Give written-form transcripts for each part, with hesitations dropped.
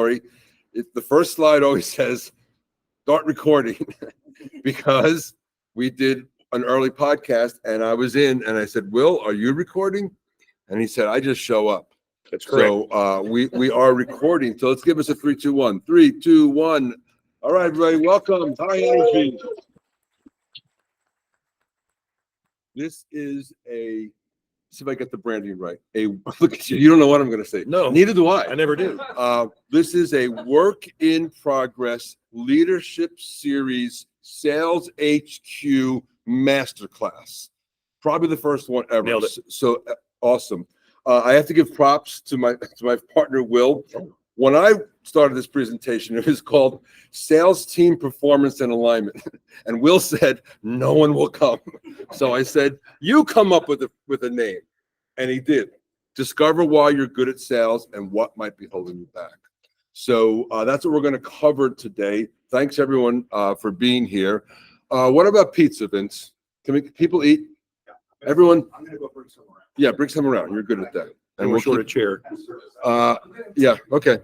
The first slide always says, start recording, because we did an early podcast and I was in and I said, Will, are you recording? And he said, I just show up. That's correct. So we are recording. So let's give us a 3, 2, 1. 3, 2, 1. All right, everybody, welcome. High energy. This is see if I get the branding right. Look at you. You don't know what I'm going to say. No. Neither do I. I never do. This is a work in progress leadership series sales HQ masterclass. Probably the first one ever. Nailed it. So awesome. I have to give props to my partner, Will. When I started this presentation, it was called Sales Team Performance and Alignment. And Will said, no one will come. So I said, you come up with a name. And he did. Discover why you're good at sales and what might be holding you back. So that's what we're going to cover today. Thanks, everyone, for being here. What about pizza, Vince? Can people eat? Everyone? I'm going to go bring some around. Yeah, bring some around. You're good at that. And we're short a chair. Yeah, okay.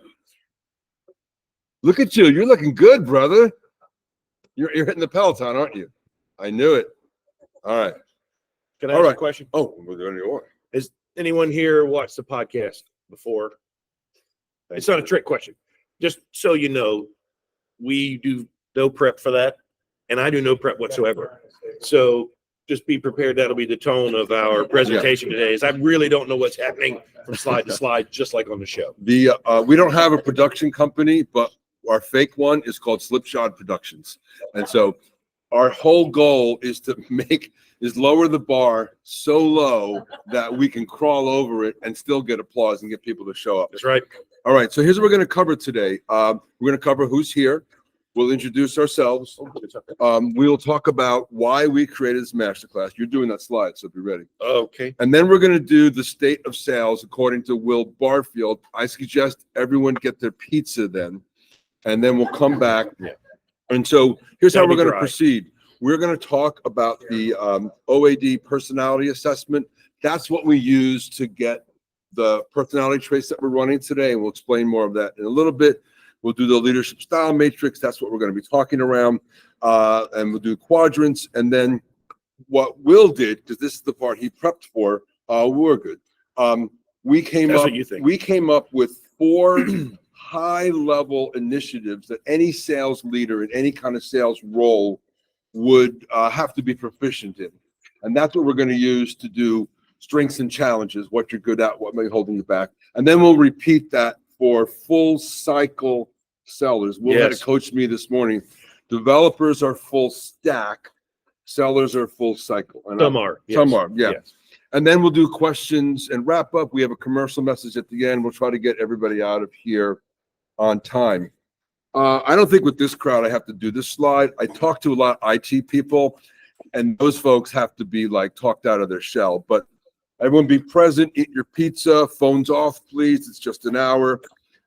Look at you. You're looking good, brother. You're hitting the Peloton, aren't you? I knew it. All right. Can I ask a question? Oh, we're going to order. Has anyone here watched the podcast before? It's not a trick question. Just so you know, we do no prep for that, and I do no prep whatsoever. So just be prepared. That'll be the tone of our presentation today. Is I really don't know what's happening from slide to slide, just like on the show. We don't have a production company, but our fake one is called Slipshod Productions. And so our whole goal is to lower the bar so low that we can crawl over it and still get applause and get people to show up. That's right. All right. So here's what we're going to cover today. We're going to cover who's here. We'll introduce ourselves. We'll talk about why we created this masterclass. You're doing that slide, so be ready. Okay. And then we're going to do the state of sales according to Will Barfield. I suggest everyone get their pizza then, and then we'll come back. Yeah. And so here's how we're going to dry. proceed. We're going to talk about the OAD personality assessment. That's what we use to get the personality traits that we're running today, and we'll explain more of that in a little bit. We'll do the leadership style matrix. That's what we're going to be talking around. And we'll do quadrants. And then what Will did, because this is the part he prepped for, we're good. We came up with 4 high-level initiatives that any sales leader in any kind of sales role would have to be proficient in. And that's what we're going to use to do strengths and challenges, what you're good at, what may be holding you back. And then we'll repeat that for full cycle sellers. Will had to coach me this morning. Developers are full stack. Sellers are full cycle. And Some are. Yeah. Yes. And then we'll do questions and wrap up. We have a commercial message at the end. We'll try to get everybody out of here on time. I don't think with this crowd I have to do this slide. I talk to a lot of IT people, and those folks have to be like talked out of their shell. But everyone be present, eat your pizza, phones off, please. It's just an hour.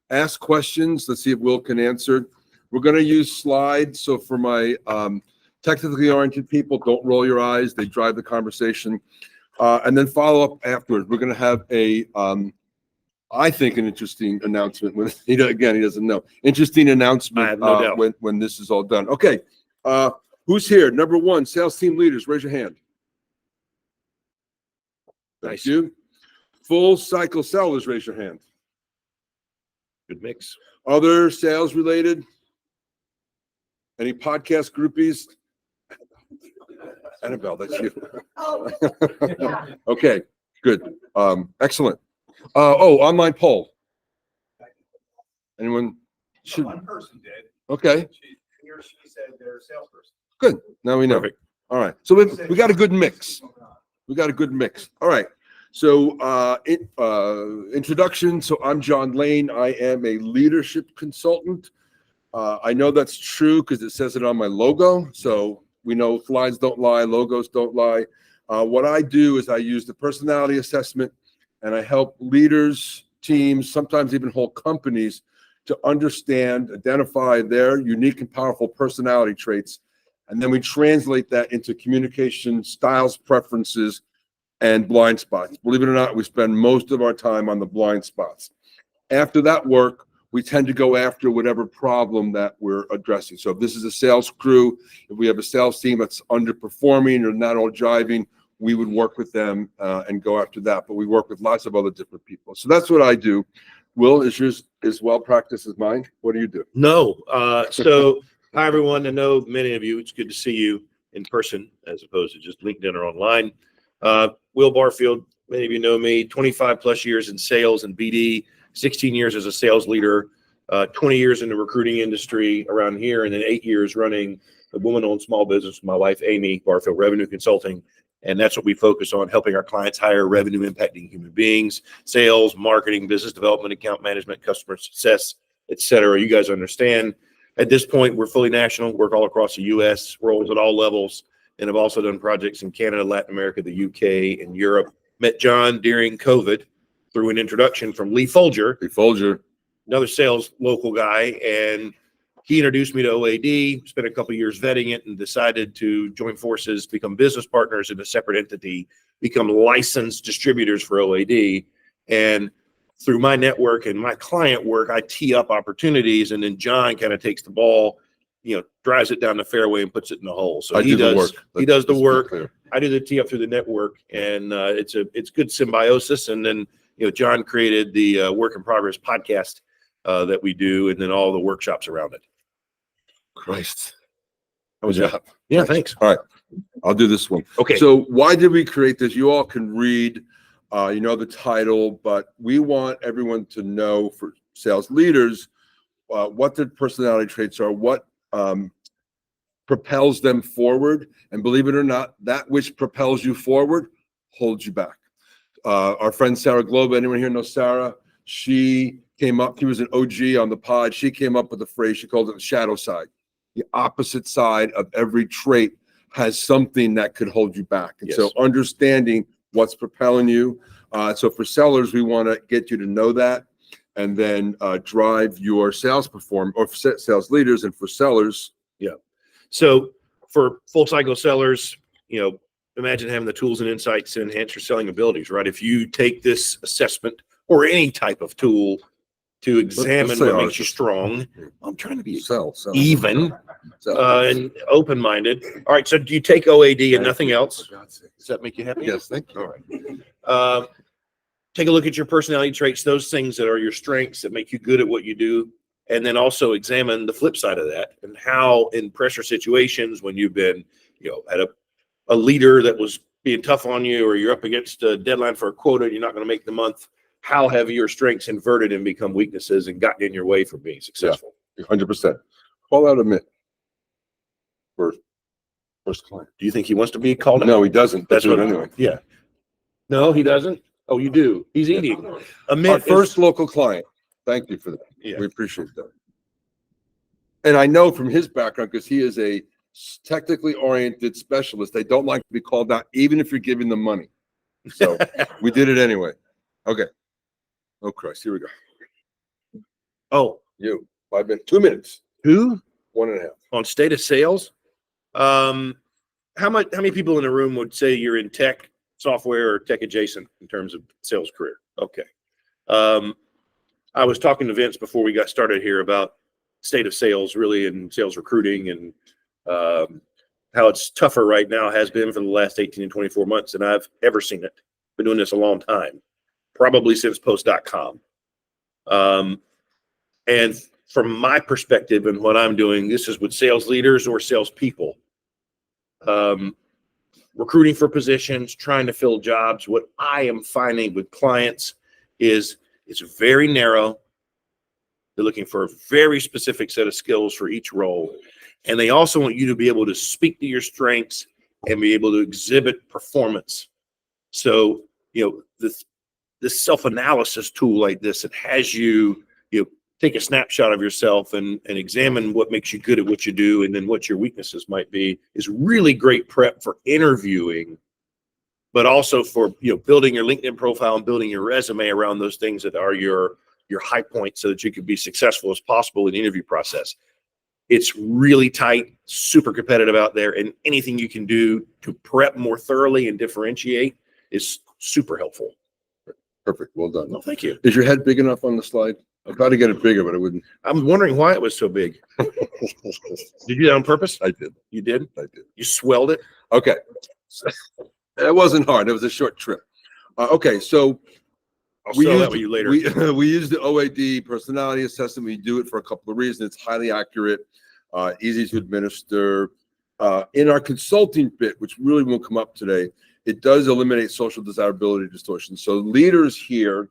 Ask questions. Let's see if Will can answer. We're going to use slides. So for my technically oriented people, don't roll your eyes. They drive the conversation. And then follow up afterwards. We're going to have I think, an interesting announcement. He doesn't know. Interesting announcement. I have no doubt. When this is all done. Okay. Who's here? Number 1, sales team leaders. Raise your hand. Thank you. Full cycle sellers, raise your hand. Good mix. Other sales related? Any podcast groupies? Annabelle, that's you. Okay, good. Excellent. Online poll. Anyone? One person did. Okay. He or she said they're a salesperson. Good. Now we know. Perfect. All right. So we got a good mix. All right. So introduction. So I'm John Lane. I am a leadership consultant. I know that's true because it says it on my logo. So we know slides don't lie, logos don't lie. What I do is I use the personality assessment, and I help leaders, teams, sometimes even whole companies to understand, identify their unique and powerful personality traits. And then we translate that into communication styles, preferences, and blind spots. Believe it or not, we spend most of our time on the blind spots. After that work, we tend to go after whatever problem that we're addressing. So if this is a sales crew, if we have a sales team that's underperforming or not all jiving, we would work with them and go after that. But we work with lots of other different people. So that's what I do. Will, is yours as well practiced as mine? What do you do? No. So hi, everyone. I know many of you. It's good to see you in person as opposed to just LinkedIn or online. Will Barfield, many of you know me, 25 plus years in sales and BD, 16 years as a sales leader, 20 years in the recruiting industry around here, and then 8 years running a woman-owned small business with my wife, Amy, Barfield Revenue Consulting. And that's what we focus on, helping our clients hire revenue impacting human beings, sales, marketing, business development, account management, customer success, et cetera. You guys understand. At this point, we're fully national, work all across the U.S., roles at all levels, and have also done projects in Canada, Latin America, the UK, and Europe. Met John during COVID through an introduction from Lee Folger, another sales local guy, and he introduced me to OAD, spent a couple of years vetting it, and decided to join forces, become business partners in a separate entity, become licensed distributors for OAD. And through my network and my client work, I tee up opportunities, and then John kind of takes the ball, drives it down the fairway and puts it in the hole. So he does the work. I do the tee up through the network, and it's good symbiosis. And then John created the Work in Progress podcast that we do, and then all the workshops around it. Christ. How was that? Yeah, thanks. All right. I'll do this one. Okay. So why did we create this? You all can read, the title, but we want everyone to know, for sales leaders, what their personality traits are, what propels them forward. And believe it or not, that which propels you forward holds you back. Our friend Sarah Globa, anyone here know Sarah? She came up, she was an OG on the pod. She came up with a phrase, she called it the shadow side. The opposite side of every trait has something that could hold you back. And so understanding what's propelling you. So for sellers, we want to get you to know that and then drive your sales performance, or sales leaders. And for sellers. Yeah. So for full cycle sellers, imagine having the tools and insights to enhance your selling abilities, right? If you take this assessment or any type of tool to examine what makes you strong, I'm trying to be even and open-minded. All right. So do you take OAD and nothing else? Does that make you happy? Yes, thank you. All right. Take a look at your personality traits, those things that are your strengths that make you good at what you do. And then also examine the flip side of that, and how in pressure situations, when you've been, at a leader that was being tough on you, or you're up against a deadline for a quota and you're not going to make the month, how have your strengths inverted and become weaknesses and gotten in your way from being successful? 100%. Call out a myth for first client. Do you think he wants to be called out? No, he doesn't. That's what what anyway. Yeah. No, he doesn't. Oh, you do. He's eating. A myth Our first local client. Thank you for that. Yeah. We appreciate that. And I know from his background, because he is a technically oriented specialist, they don't like to be called out, even if you're giving them money. So we did it anyway. Okay. Oh Christ, here we go. Oh, You, 5 minutes, 2 minutes, who 1.5. on state of sales? How many people in the room would say you're in tech, software, or tech adjacent in terms of sales career? Okay. I was talking to Vince before we got started here about state of sales, really, and sales recruiting, and how it's tougher right now, has been for the last 18 and 24 months than I've ever seen it. Been doing this a long time, probably since post.com. And from my perspective and what I'm doing, this is with sales leaders or salespeople. Recruiting for positions, trying to fill jobs. What I am finding with clients is it's very narrow. They're looking for a very specific set of skills for each role. And they also want you to be able to speak to your strengths and be able to exhibit performance. So, this self-analysis tool like this, it has you, take a snapshot of yourself and examine what makes you good at what you do, and then what your weaknesses might be, is really great prep for interviewing, but also for, building your LinkedIn profile and building your resume around those things that are your high points, so that you can be successful as possible in the interview process. It's really tight, super competitive out there, and anything you can do to prep more thoroughly and differentiate is super helpful. Perfect. Well done. Well, thank you. Is your head big enough on the slide? I tried to get it bigger, but it wouldn't. I'm wondering why it was so big. Did you do that on purpose? I did. You did? I did. You swelled it? Okay. It wasn't hard. It was a short trip. Okay. So I'll sell that with you later. we use the OAD personality assessment. We do it for a couple of reasons. It's highly accurate, easy to administer. In our consulting bit, which really won't come up today, it does eliminate social desirability distortion. So leaders here,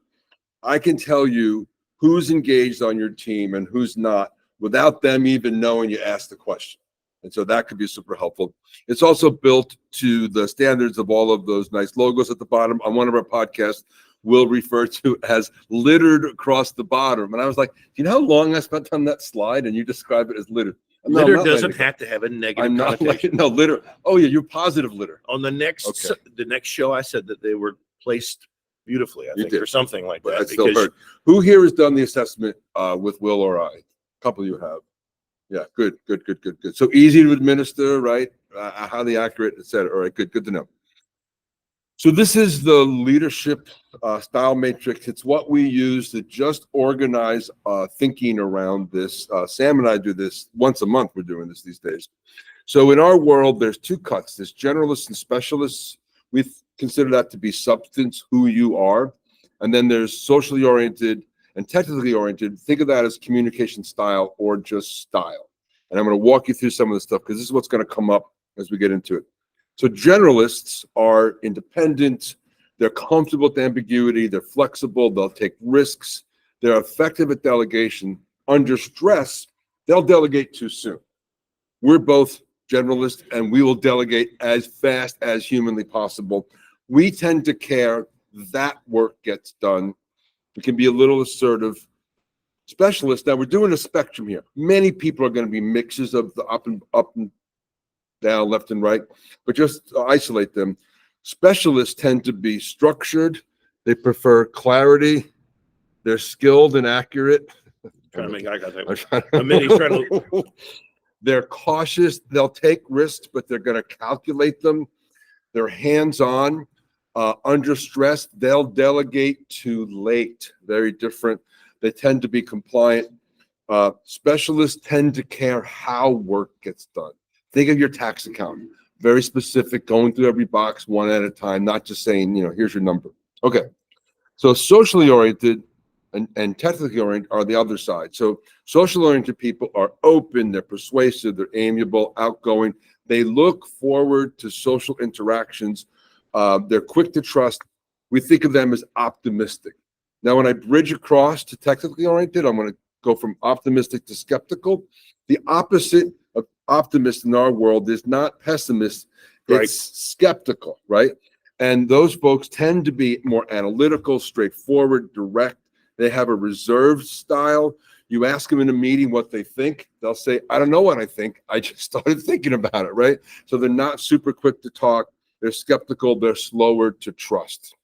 I can tell you who's engaged on your team and who's not without them even knowing you asked the question. And so that could be super helpful. It's also built to the standards of all of those nice logos at the bottom. On one of our podcasts, we'll refer to as littered across the bottom. And I was like, do you know how long I spent on that slide? And you describe it as littered. No, Litter doesn't have to have a negative I'm not connotation. like, no, litter. Oh yeah, you're positive litter. On the next show, I said that they were placed beautifully, I You think, did. or something like But I that. still Because heard. Who here has done the assessment with Will or I? A couple of you have. Yeah, good. So easy to administer, right? Highly accurate, et cetera. All right, good to know. So this is the leadership style matrix. It's what we use to just organize thinking around this. Sam and I do this once a month. We're doing this these days. So in our world, there's two cuts. There's generalists and specialists. We consider that to be substance, who you are. And then there's socially oriented and technically oriented. Think of that as communication style or just style. And I'm going to walk you through some of the stuff because this is what's going to come up as we get into it. So generalists are independent, they're comfortable with ambiguity, they're flexible, they'll take risks, they're effective at delegation. Under stress, they'll delegate too soon. We're both generalists and we will delegate as fast as humanly possible. We tend to care that work gets done. We can be a little assertive. Specialists, now we're doing a spectrum here. Many people are going to be mixes of the up and down, left and right, but just isolate them. Specialists tend to be structured. They prefer clarity. They're skilled and accurate. trying to make eye contact. He's trying to. They're cautious. They'll take risks, but they're going to calculate them. They're hands-on. Under stress, they'll delegate too late. Very different. They tend to be compliant. Specialists tend to care how work gets done. Think of your tax accountant, very specific, going through every box one at a time, not just saying, here's your number. Okay. So socially oriented and technically oriented are the other side. So socially oriented people are open, they're persuasive, they're amiable, outgoing. They look forward to social interactions. They're quick to trust. We think of them as optimistic. Now, when I bridge across to technically oriented, I'm going to go from optimistic to skeptical. The opposite of optimist in our world is not pessimist, it's skeptical, right? And those folks tend to be more analytical, straightforward, direct. They have a reserved style. You ask them in a meeting what they think, they'll say, I don't know what I think. I just started thinking about it, right? So they're not super quick to talk. They're skeptical. They're slower to trust.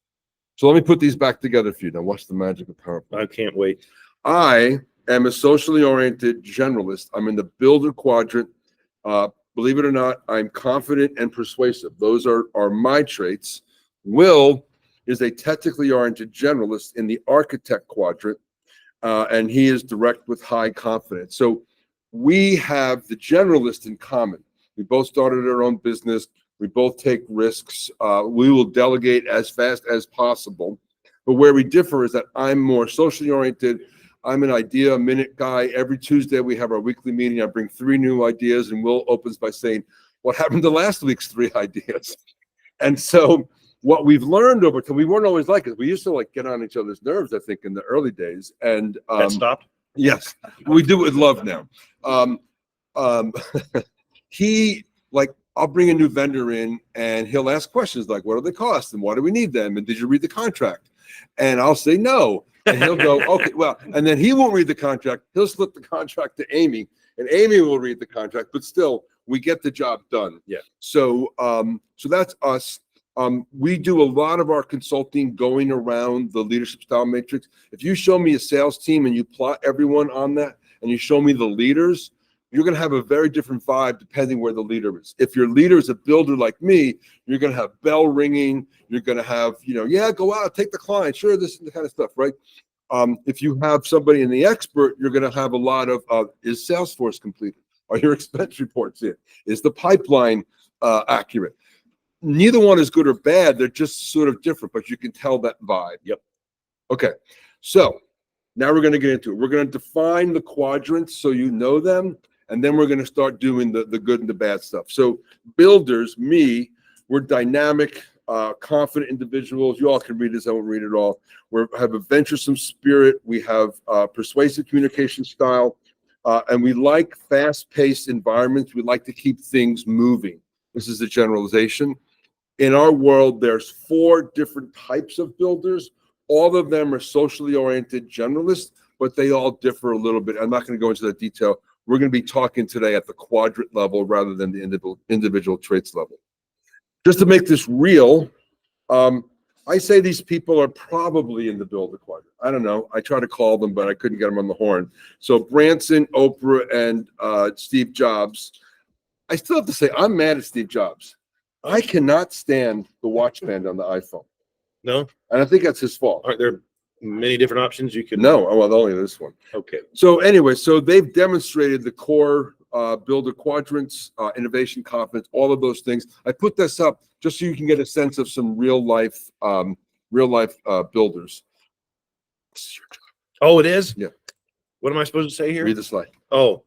So let me put these back together for you. Now, watch the magic of PowerPoint. I can't wait. I am a socially oriented generalist. I'm in the builder quadrant. Believe it or not, I'm confident and persuasive. Those are my traits. Will is a technically oriented generalist in the architect quadrant, and he is direct with high confidence. So we have the generalist in common. We both started our own business. We both take risks. We will delegate as fast as possible. But where we differ is that I'm more socially oriented. I'm an idea a minute guy. Every Tuesday we have our weekly meeting. I bring 3 new ideas, and Will opens by saying, what happened to last week's 3 ideas? And so what we've learned over time, we weren't always like it. We used to get on each other's nerves, I think, in the early days. And That stopped? yes, we do it with love now. I'll bring a new vendor in and he'll ask questions like, what do they cost? And why do we need them? And did you read the contract? And I'll say no. And he'll go, okay, well, and then he won't read the contract. He'll slip the contract to Amy and Amy will read the contract, but still we get the job done. Yeah. So that's us. We do a lot of our consulting going around the leadership style matrix. If you show me a sales team and you plot everyone on that and you show me the leaders, you're going to have a very different vibe depending where the leader is. If your leader is a builder like me, you're going to have bell ringing. You're going to have, yeah, go out, take the client. Sure, this is the kind of stuff, right? If you have somebody in the expert, you're going to have a lot of, is Salesforce completed? Are your expense reports in? Is the pipeline accurate? Neither one is good or bad. They're just sort of different, but you can tell that vibe. Yep. Okay. So now we're going to get into it. We're going to define the quadrants so you know them, and then we're going to start doing the good and the bad stuff. So builders, we're dynamic, confident individuals. You all can read this. I won't read it all. We have a venturesome spirit. We have persuasive communication style, and we like fast-paced environments. We like to keep things moving. This is the generalization. In our world, there's 4 different types of builders. All of them are socially oriented generalists, but they all differ a little bit. I'm not going to go into that detail. We're going to be talking today at the quadrant level rather than the individual traits level. Just to make this real, I say these people are probably in the builder quadrant. I don't know. I tried to call them, but I couldn't get them on the horn. So Branson, Oprah, and Steve Jobs. I still have to say, I'm mad at Steve Jobs. I cannot stand the watch band on the iPhone. No? And I think that's his fault. Aren't there many different options you can? No, well, only this one. Okay. So anyway, so they've demonstrated the core builder quadrants, innovation, confidence, all of those things. I put this up just so you can get a sense of some real life builders. Oh, it is? Yeah. What am I supposed to say here? Read the slide. Oh,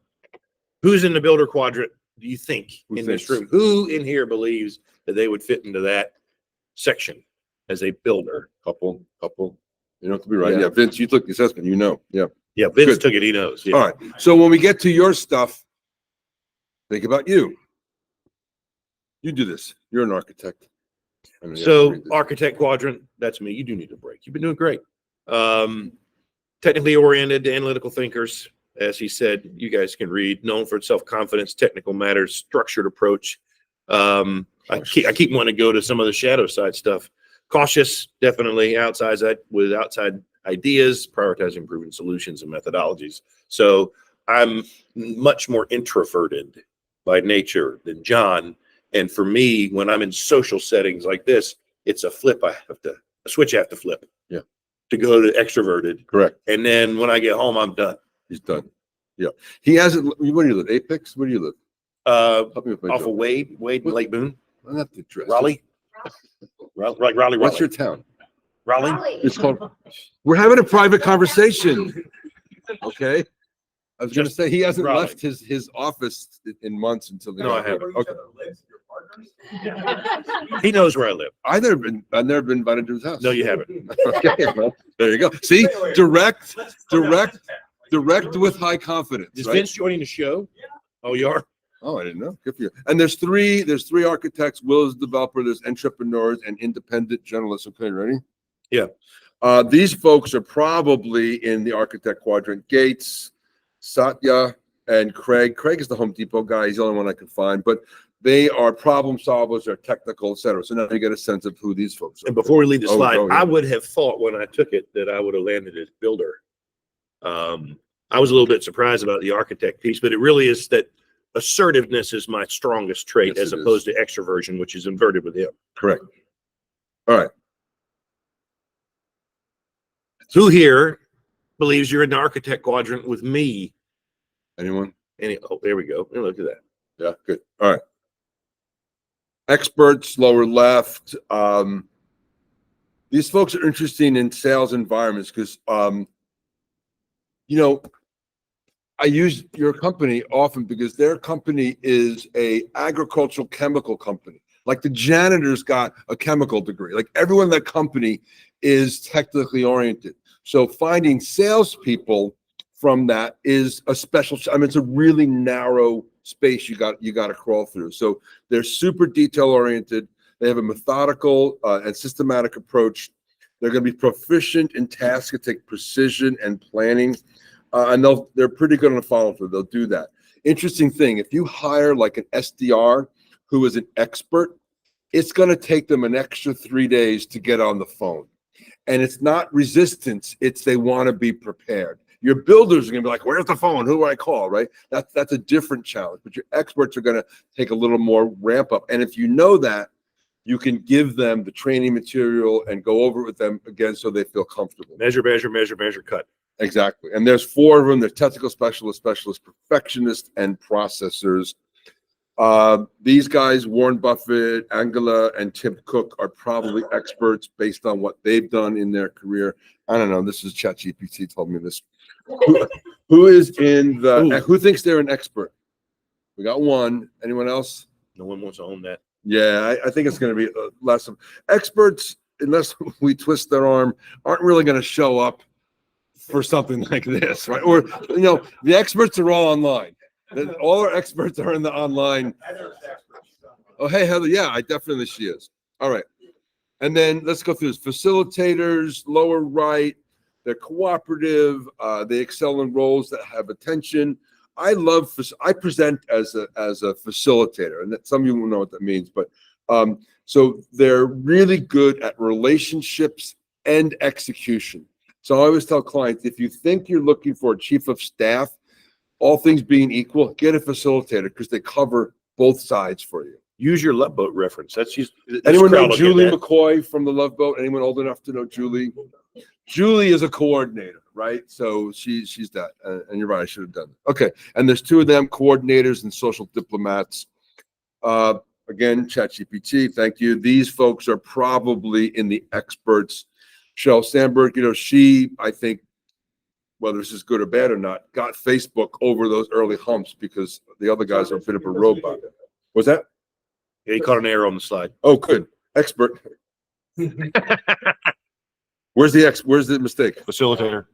who's in the builder quadrant, do you think, Who in thinks? this room? Who in here believes that they would fit into that section as a builder? Couple. You don't have to be right. Yeah. Yeah, Vince, you took the assessment. You know. Yeah. Yeah, Vince Good. took it. He knows. Yeah. All right. So when we get to your stuff, think about you. You do this. You're an architect. I mean, you have to So read this. architect quadrant, that's me. You do need a break. You've been doing great. Technically oriented, analytical thinkers, as he said, you guys can read, known for self-confidence, technical matters, structured approach. I keep wanting to go to some of the shadow side stuff. Cautious, definitely outside ideas, prioritizing proven solutions and methodologies. So I'm much more introverted by nature than John. And for me, when I'm in social settings like this, it's a switch I have to flip. Yeah. To go to extroverted. Correct. And then when I get home, I'm done. He's done. Yeah. He hasn't. Where do you live? Apex? Where do you live? Help me with my Off joke. of Wade and Lake Boone, Not the address. Raleigh. Raleigh. What's your town? Raleigh? It's called. We're having a private conversation. Okay. I was going to say he hasn't Raleigh. left his office in months until they No, got I here. haven't. Okay. He knows where I live. I've never been invited to his house. No, you haven't. Okay, well, there you go. See, direct with high confidence. Is Right? Vince joining the show? Oh, you are? Oh, I didn't know. Good for you. And there's three architects. Will is developer. There's entrepreneurs and independent journalists. Okay, ready? Yeah. These folks are probably in the architect quadrant. Gates, Satya, and Craig. Craig is the Home Depot guy. He's the only one I can find. But they are problem solvers. They're technical, et cetera. So now you get a sense of who these folks are. And before we leave the slide, yeah. I would have thought when I took it that I would have landed as builder. I was a little bit surprised about the architect piece, but it really is that assertiveness is my strongest trait Yes, as it opposed to extroversion, which is inverted with him. Correct. All right. Who here believes you're in the architect quadrant with me? Anyone? Oh, there we go. Look at that. Yeah, good. All right. Experts, lower left. These folks are interesting in sales environments because, I use your company often because their company is a agricultural chemical company. Like the janitor's got a chemical degree. Like everyone in that company is technically oriented. So finding salespeople from that is a special. I mean, it's a really narrow space you got to crawl through. So they're super detail oriented. They have a methodical and systematic approach. They're going to be proficient in tasks that take precision and planning. And they're pretty good on the follow through. They'll do that. Interesting thing, if you hire like an SDR who is an expert, it's going to take them an extra 3 days to get on the phone. And it's not resistance, it's they want to be prepared. Your builders are going to be like, where's the phone? Who do I call, right? That's a different challenge. But your experts are going to take a little more ramp up. And if you know that, you can give them the training material and go over it with them again so they feel comfortable. Measure, measure, measure, measure, cut. Exactly. And there's 4 of them. They're technical specialists, perfectionists, and processors. These guys, Warren Buffett, Angela, and Tim Cook, are probably experts based on what they've done in their career. I don't know. This is ChatGPT told me this. Who is in the, who thinks they're an expert? We got one. Anyone else? No one wants to own that. Yeah, I think it's going to be less of experts, unless we twist their arm, aren't really going to show up for something like this, right? Or, you know, the experts are all online. All our experts are in the online. Oh, hey, Heather. Yeah, she is. All right. And then let's go through this. Facilitators, lower right, they're cooperative. They excel in roles that have attention. I present as a facilitator, and some of you will know what that means, but so they're really good at relationships and execution. So I always tell clients, if you think you're looking for a chief of staff, all things being equal, get a facilitator because they cover both sides for you. Use your Love Boat reference. Anyone know Julie McCoy from the Love Boat? Anyone old enough to know Julie? Julie is a coordinator, right? So she's that. And you're right, I should have done it. Okay. And there's 2 of them, coordinators and social diplomats. Again, ChatGPT, thank you. These folks are probably in the experts. Sheryl Sandberg, you know, she, I think, whether this is good or bad or not, got Facebook over those early humps because the other guys are a bit of a robot. Was that? Yeah, he caught an error on the slide. Oh, good. Expert. Where's the mistake? Facilitator.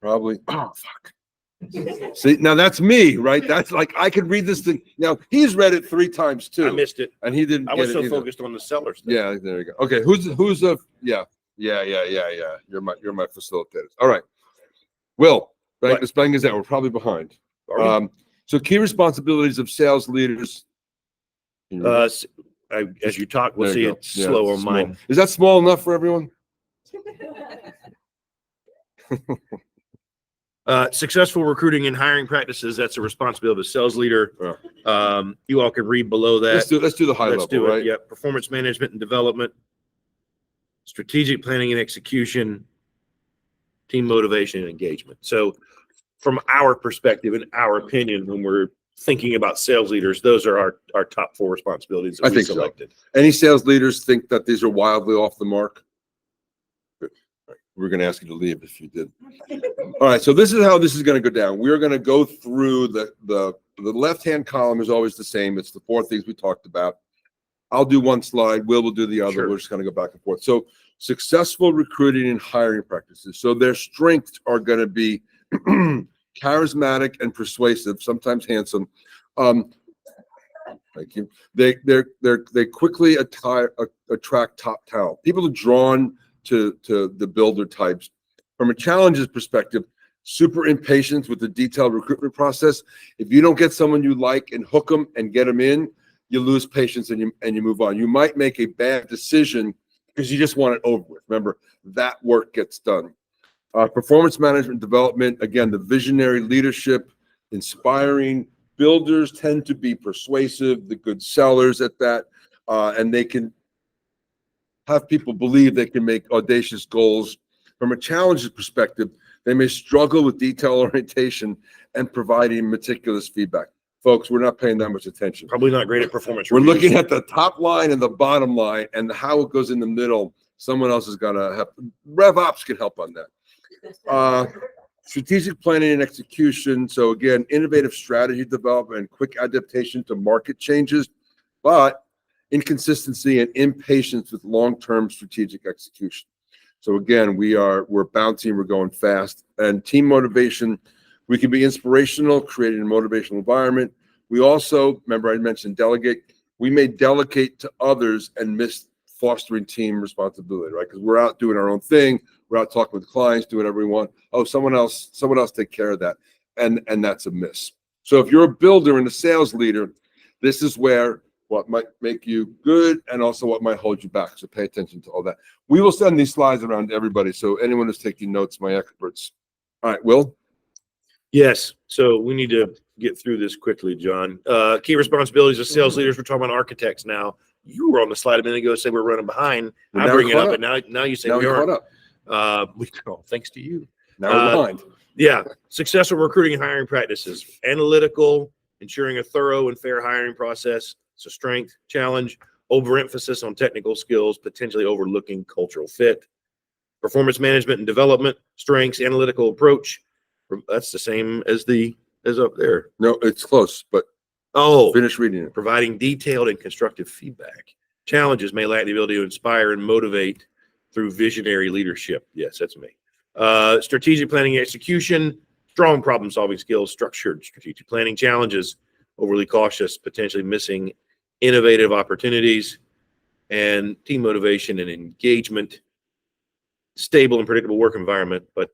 Probably. Oh, fuck. See, now that's me, right? That's like, I could read this thing. Now, he's read it 3 times too. I missed it. And he didn't I get was it so either. focused on the sellers. Yeah, there you go. Okay, who's yeah. You're my facilitator. All right. Will, let's bang this out. We're probably behind. So key responsibilities of sales leaders. As you talk, we'll see it's slow on mine. Is that small enough for everyone? Successful recruiting and hiring practices. That's a responsibility of the sales leader. You all can read below that. Let's do the high level, right? Yeah. Performance management and development, strategic planning and execution, team motivation and engagement. So from our perspective and our opinion, when we're thinking about sales leaders, those are our top 4 responsibilities that we selected. So. Any sales leaders think that these are wildly off the mark? Good. Right. We're going to ask you to leave if you did. All right. So this is how this is going to go down. We're going to go through the left-hand column is always the same. It's the 4 things we talked about. I'll do one slide. Will do the other. Sure. We're just going to go back and forth. So successful recruiting and hiring practices. So their strengths are going to be charismatic and persuasive, sometimes handsome. Thank you. They quickly attract top talent. People are drawn to the builder types. From a challenges perspective, super impatient with the detailed recruitment process. If you don't get someone you like and hook them and get them in, you lose patience and you move on. You might make a bad decision because you just want it over with. Remember, that work gets done. Performance management development, again, the visionary leadership, inspiring. Builders tend to be persuasive, the good sellers at that, and they can have people believe they can make audacious goals. From a challenges perspective, they may struggle with detail orientation and providing meticulous feedback. Folks, we're not paying that much attention. Probably not great at performance We're reviews. looking at the top line and the bottom line and how it goes in the middle. Someone else is going to help. RevOps can help on that. Strategic planning and execution. So again, innovative strategy development and quick adaptation to market changes, but inconsistency and impatience with long-term strategic execution. So again, we're bouncing, we're going fast. And team motivation, we can be inspirational, creating a motivational environment. We also, remember I mentioned delegate, we may delegate to others and miss fostering team responsibility, right? Because we're out doing our own thing. We're out talking with clients, doing whatever we want. Oh, someone else take care of that. And that's a miss. So if you're a builder and a sales leader, this is where what might make you good and also what might hold you back. So pay attention to all that. We will send these slides around to everybody. So anyone who's taking notes, my experts. All right, Will? Yes. So we need to get through this quickly, John. Key responsibilities of sales leaders. We're talking about architects now. You were on the slide a minute ago, say we're running behind. We're I now bring it caught up, up. and now you say Now we we caught are. up. Thanks to you. Now we're behind. Yeah, successful recruiting and hiring practices, analytical, ensuring a thorough and fair hiring process. It's a strength, challenge, overemphasis on technical skills, potentially overlooking cultural fit. Performance management and development, strengths, analytical approach. That's the same as up there. No, it's close, but Oh, finish reading it. providing detailed and constructive feedback. Challenges may lack the ability to inspire and motivate through visionary leadership. Yes, that's me. Strategic planning and execution, strong problem solving skills, structured strategic planning. Challenges, overly cautious, potentially missing innovative opportunities. And team motivation and engagement, stable and predictable work environment, but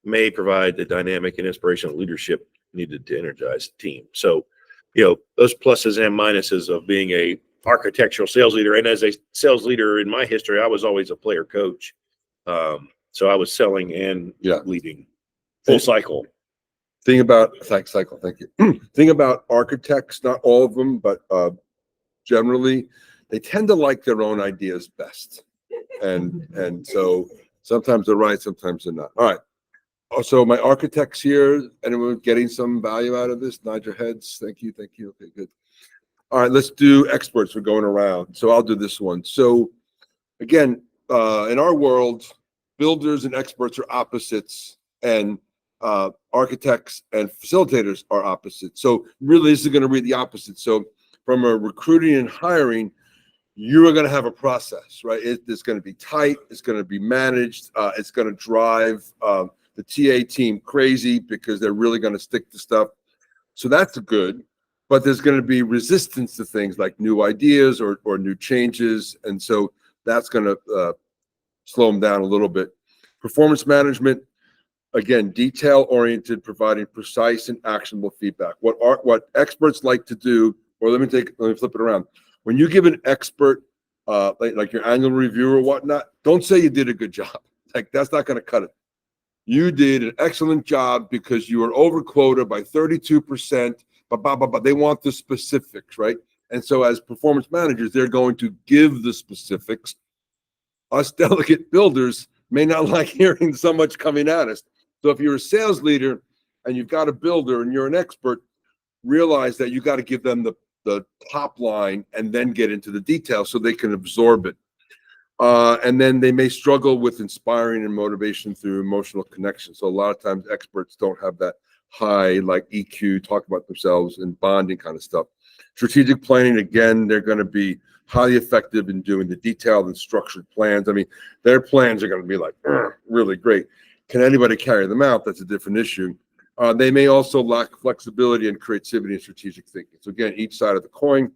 may provide the dynamic and inspirational leadership needed to energize the team. So, those pluses and minuses of being a architectural sales leader. And as a sales leader in my history, I was always a player coach. So I was selling and leading full cycle. Thing about cycle, thank you. Thing about architects, not all of them, but generally, they tend to like their own ideas best. And so sometimes they're right, sometimes they're not. All right. So my architects here, anyone getting some value out of this? Nod your heads. Thank you. Okay, good. All right, let's do experts. We're going around. So I'll do this one. So again, in our world, builders and experts are opposites, and architects and facilitators are opposites. So really, this is going to read the opposite. So from a recruiting and hiring, you are going to have a process, right? It's going to be tight. It's going to be managed. It's going to drive the TA team crazy because they're really going to stick to stuff. So that's good. But there's going to be resistance to things like new ideas or new changes. And so that's going to slow them down a little bit. Performance management, again, detail-oriented, providing precise and actionable feedback. What experts like to do, or let me flip it around. When you give an expert, like your annual review or whatnot, don't say you did a good job. Like, that's not going to cut it. You did an excellent job because you were over quota by 32%, but they want the specifics, right? And so as performance managers, they're going to give the specifics. Us delegate builders may not like hearing so much coming at us. So if you're a sales leader and you've got a builder and you're an expert, realize that you got to give them the top line and then get into the details so they can absorb it. And then they may struggle with inspiring and motivation through emotional connection. So a lot of times experts don't have that high, like EQ, talk about themselves and bonding kind of stuff. Strategic planning, again, they're going to be highly effective in doing the detailed and structured plans. I mean, their plans are going to be like, really great. Can anybody carry them out? That's a different issue. They may also lack flexibility and creativity and strategic thinking. So again, each side of the coin.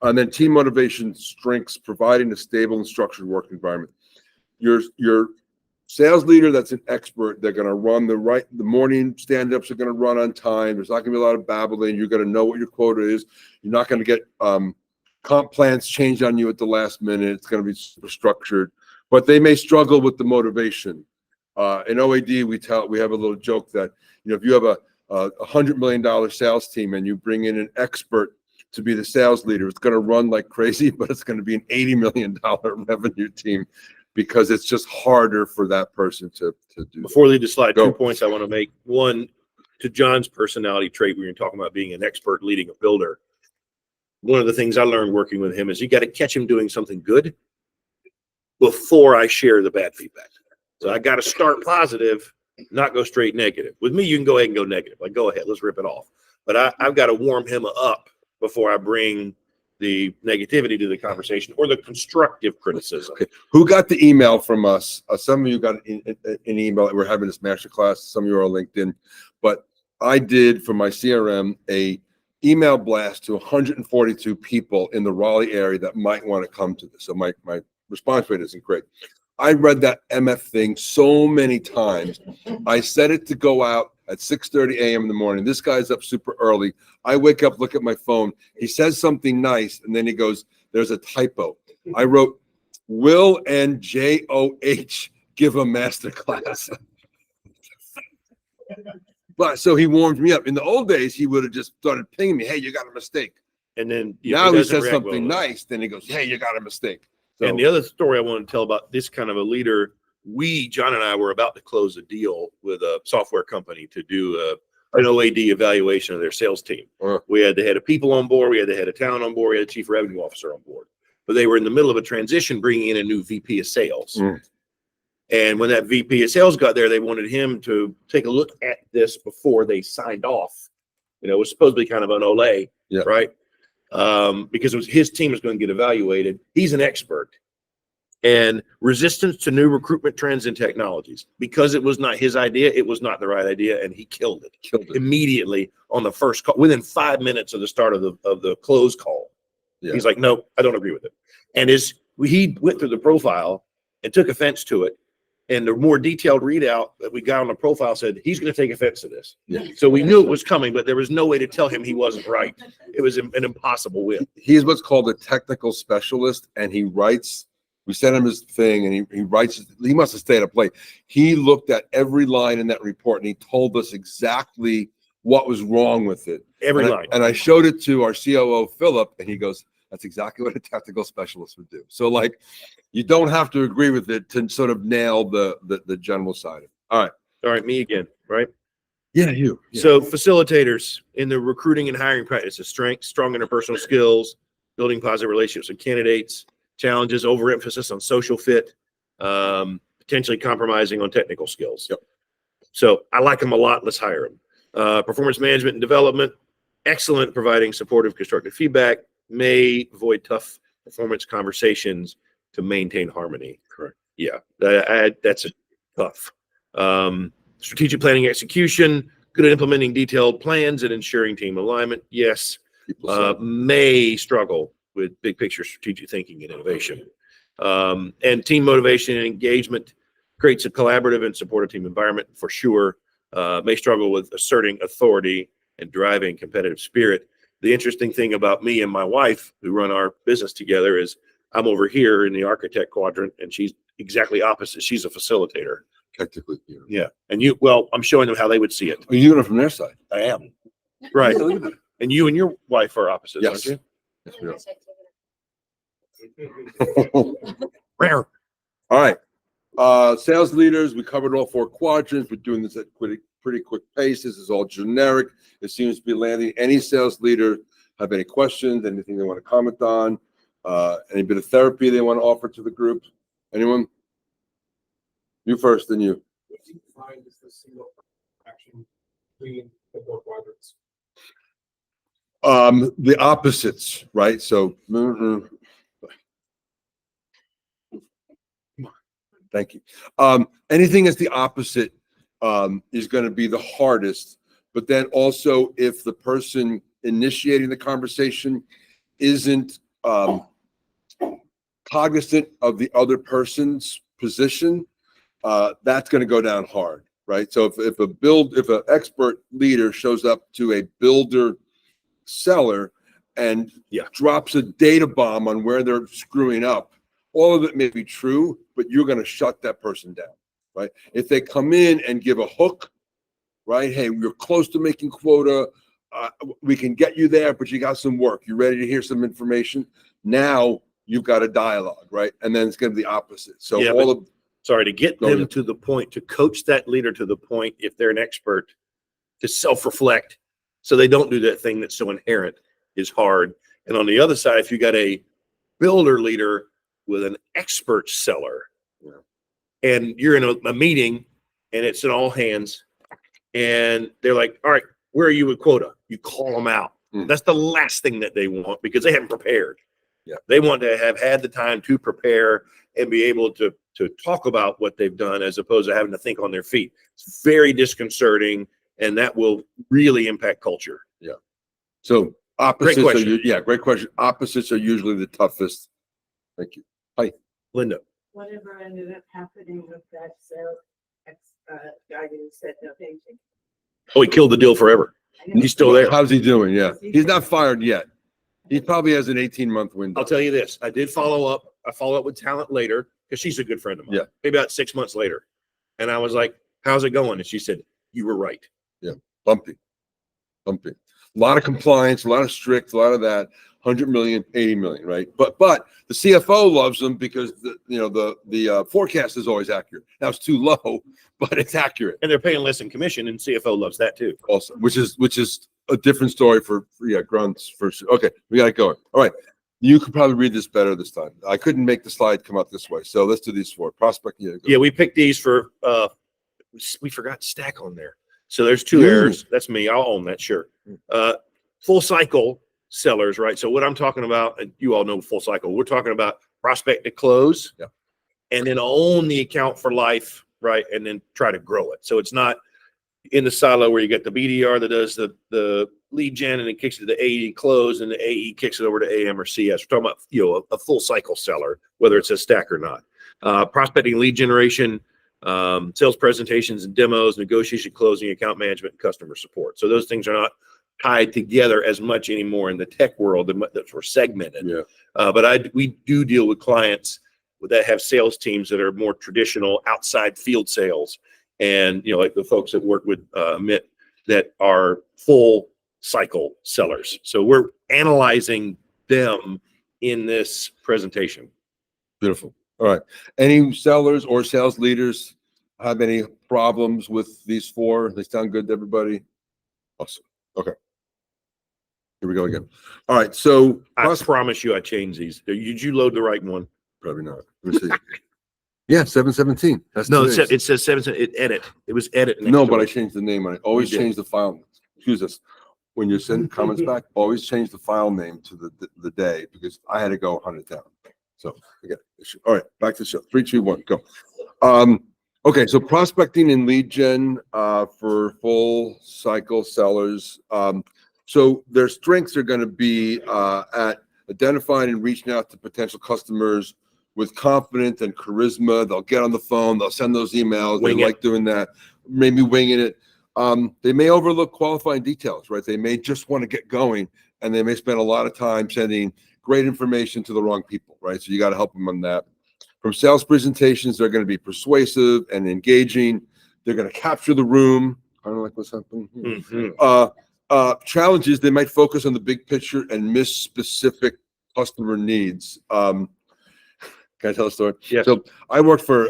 And then team motivation, strengths, providing a stable and structured work environment. Your sales leader that's an expert, they're going to run the morning stand-ups are going to run on time. There's not going to be a lot of babbling. You're going to know what your quota is. You're not going to get comp plans changed on you at the last minute. It's going to be super structured, but they may struggle with the motivation. In OAD, we have a little joke that, if you have a $100 million sales team and you bring in an expert to be the sales leader, it's going to run like crazy, but it's going to be an $80 million revenue team because it's just harder for that person to do. Before we leave the slide, 2 points I want to make. One, to John's personality trait, when you're talking about being an expert leading a builder. One of the things I learned working with him is you got to catch him doing something good before I share the bad feedback. So I got to start positive, not go straight negative. With me, you can go ahead and go negative. Like, go ahead, let's rip it off. But I've got to warm him up before I bring the negativity to the conversation or the constructive criticism. Okay. Who got the email from us? Some of you got an email. We're having this masterclass. Some of you are on LinkedIn. But I did, for my CRM, a email blast to 142 people in the Raleigh area that might want to come to this. So my response rate isn't great. I read that MF thing so many times. I set it to go out at 6:30 a.m. in the morning. This guy's up super early. I wake up, look at my phone. He says something nice, and then he goes, there's a typo. I wrote, Will and JOH give a masterclass. But so he warmed me up. In the old days, he would have just started pinging me, hey, you got a mistake. And then Now he doesn't says react well something enough. nice, then he goes, "Hey, you got a mistake." So, And the other story I want to tell about this kind of a leader, John and I were about to close a deal with a software company to do an OAD evaluation of their sales team. We had the head of people on board, we had the head of talent on board, we had the chief revenue officer on board. But they were in the middle of a transition, bringing in a new VP of sales. And when that VP of sales got there, they wanted him to take a look at this before they signed off. It was supposed to be kind of an ole, right? Because his team was going to get evaluated. He's an expert. And resistance to new recruitment trends and technologies. Because it was not his idea, it was not the right idea, and he killed it immediately on the first call, within 5 minutes of the start of the close call. He's like, "No, I don't agree with it." And he went through the profile and took offense to it. And the more detailed readout that we got on the profile said he's going to take offense to this. So we knew it was coming, but there was no way to tell him he wasn't right. It was an impossible win. He's what's called a technical specialist, and he writes. We sent him his thing, and he writes. He must have stayed up late. He looked at every line in that report, and he told us exactly what was wrong with it. Every line. And I showed it to our COO, Philip, and he goes, "That's exactly what a technical specialist would do." So, like, you don't have to agree with it to sort of nail the general side of it. All right, Me again, right? Yeah, you. Yeah. So facilitators in the recruiting and hiring practices, strong interpersonal skills, building positive relationships with candidates, challenges, overemphasis on social fit, potentially compromising on technical skills. So I like them a lot. Let's hire them. Performance management and development, excellent, providing supportive, constructive feedback, may avoid tough performance conversations to maintain harmony. Correct. Yeah, that's a tough. Strategic planning execution, good at implementing detailed plans and ensuring team alignment. Yes. May struggle with big picture strategic thinking and innovation. And team motivation and engagement creates a collaborative and supportive team environment for sure. May struggle with asserting authority and driving competitive spirit. The interesting thing about me and my wife, who run our business together, is I'm over here in the architect quadrant, and she's exactly opposite. She's a facilitator. Technically, Yeah. And I'm showing them how they would see it. Are you doing it from their side? I am. Right. And you and your wife are opposites, Yes. aren't Yes, we you? Rare. All right. Sales leaders, we covered all 4 quadrants. We're doing this at pretty quick pace. This is all generic. It seems to be landing. Any sales leader have any questions, anything they want to comment on, any bit of therapy they want to offer to the group? Anyone? You first, then you. What do you find is the single action between the 4 quadrants? The opposites, right? So, thank you. Anything that's the opposite is going to be the hardest. But then also, if the person initiating the conversation isn't cognizant of the other person's position, that's going to go down hard, right? So if an expert leader shows up to a builder seller and drops a data bomb on where they're screwing up, all of it may be true, but you're going to shut that person down, right? If they come in and give a hook, right? Hey, we're close to making quota. We can get you there, but you got some work. You ready to hear some information? Now you've got a dialogue, right? And then it's going to be the opposite. So to get them to the point, to coach that leader to the point, if they're an expert, to self-reflect so they don't do that thing that's so inherent, is hard. And on the other side, if you got a builder leader with an expert seller, and you're in a meeting and it's an all hands, and they're like, "All right, where are you with quota?" You call them out. That's the last thing that they want, because they haven't prepared. They want to have had the time to prepare and be able to talk about what they've done, as opposed to having to think on their feet. It's very disconcerting, and that will really impact culture. So opposites Great question. Great question. Opposites are usually the toughest. Thank you. Hi, Linda. Whatever ended up happening with that sales guy who said no thanking. Oh, he killed the deal forever. He's still there. How's he doing? Yeah, he's not fired yet. He probably has an 18-month window. I'll tell you this. I did follow up. I followed up with talent later, because she's a good friend of mine. Maybe about 6 months later. And I was like, "How's it going?" And she said, "You were right." Bumpy. A lot of compliance, a lot of strict, a lot of that. 100 million, 80 million, right? But the CFO loves them because the forecast is always accurate. Now it's too low, but it's accurate. And they're paying less in commission, and CFO loves that too. Also, which is a different story for grunts. Okay, we got to go. All right, you could probably read this better this time. I couldn't make the slide come out this way, so let's do these four. Prospecting. Yeah, we picked these for. We forgot stack on there, so there's two errors. That's me. I'll own that. Sure. Full cycle sellers, right? So what I'm talking about, and you all know full cycle. We're talking about prospect to close, and then own the account for life, right? And then try to grow it. So it's not in the silo where you get the BDR that does the lead gen and it kicks it to the AE close, and the AE kicks it over to AM or CS. We're talking about a full cycle seller, whether it's a stack or not. Prospecting, lead generation, sales presentations and demos, negotiation, closing, account management, and customer support. So those things are not tied together as much anymore in the tech world that we're segmented. But we do deal with clients that have sales teams that are more traditional outside field sales, and like the folks that work with Mitt that are full cycle sellers. So we're analyzing them in this presentation. Beautiful. All right. Any sellers or sales leaders have any problems with these four? They sound good to everybody? Awesome. Okay. Here we go again. All right. So I promise you I changed these. Did you load the right one? probably not. Let me see. Yeah, 717. That's No, today's. it says 7. Edit. It was edit. No, but I changed the name. I always You did. change the file. Excuse us. When you send comments back, always change the file name to the day, because I had to go 100 down. So again, all right, back to the show. 3, 2, 1, go. Okay, so prospecting and lead gen for full cycle sellers. So their strengths are going to be at identifying and reaching out to potential customers with confidence and charisma. They'll get on the phone, they'll send those emails. They like doing that, maybe winging it. They may overlook qualifying details, right? They may just want to get going, and they may spend a lot of time sending great information to the wrong people, right? So you got to help them on that. From sales presentations, they're going to be persuasive and engaging. They're going to capture the room. I don't know, like what's happening here. Mm-hmm. Challenges, they might focus on the big picture and miss specific customer needs. Can I tell a story? Yes. So I worked for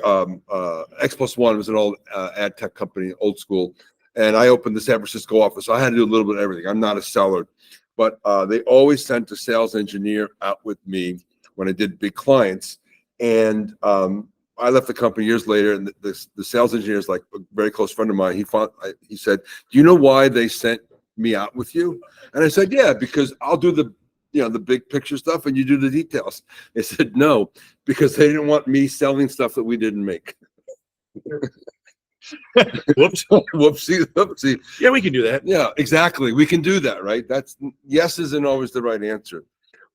X+1. It was an old ad tech company, old school. And I opened the San Francisco office. So I had to do a little bit of everything. I'm not a seller, but they always sent a sales engineer out with me when I did big clients. And I left the company years later, and the sales engineer is like a very close friend of mine. He said, "Do you know why they sent me out with you?" And I said, "Yeah, because I'll do the big picture stuff and you do the details." They said, "No, because they didn't want me selling stuff that we didn't make." Whoops. Whoopsie. Yeah, we can do that. Yeah, exactly. We can do that, right? Yes isn't always the right answer.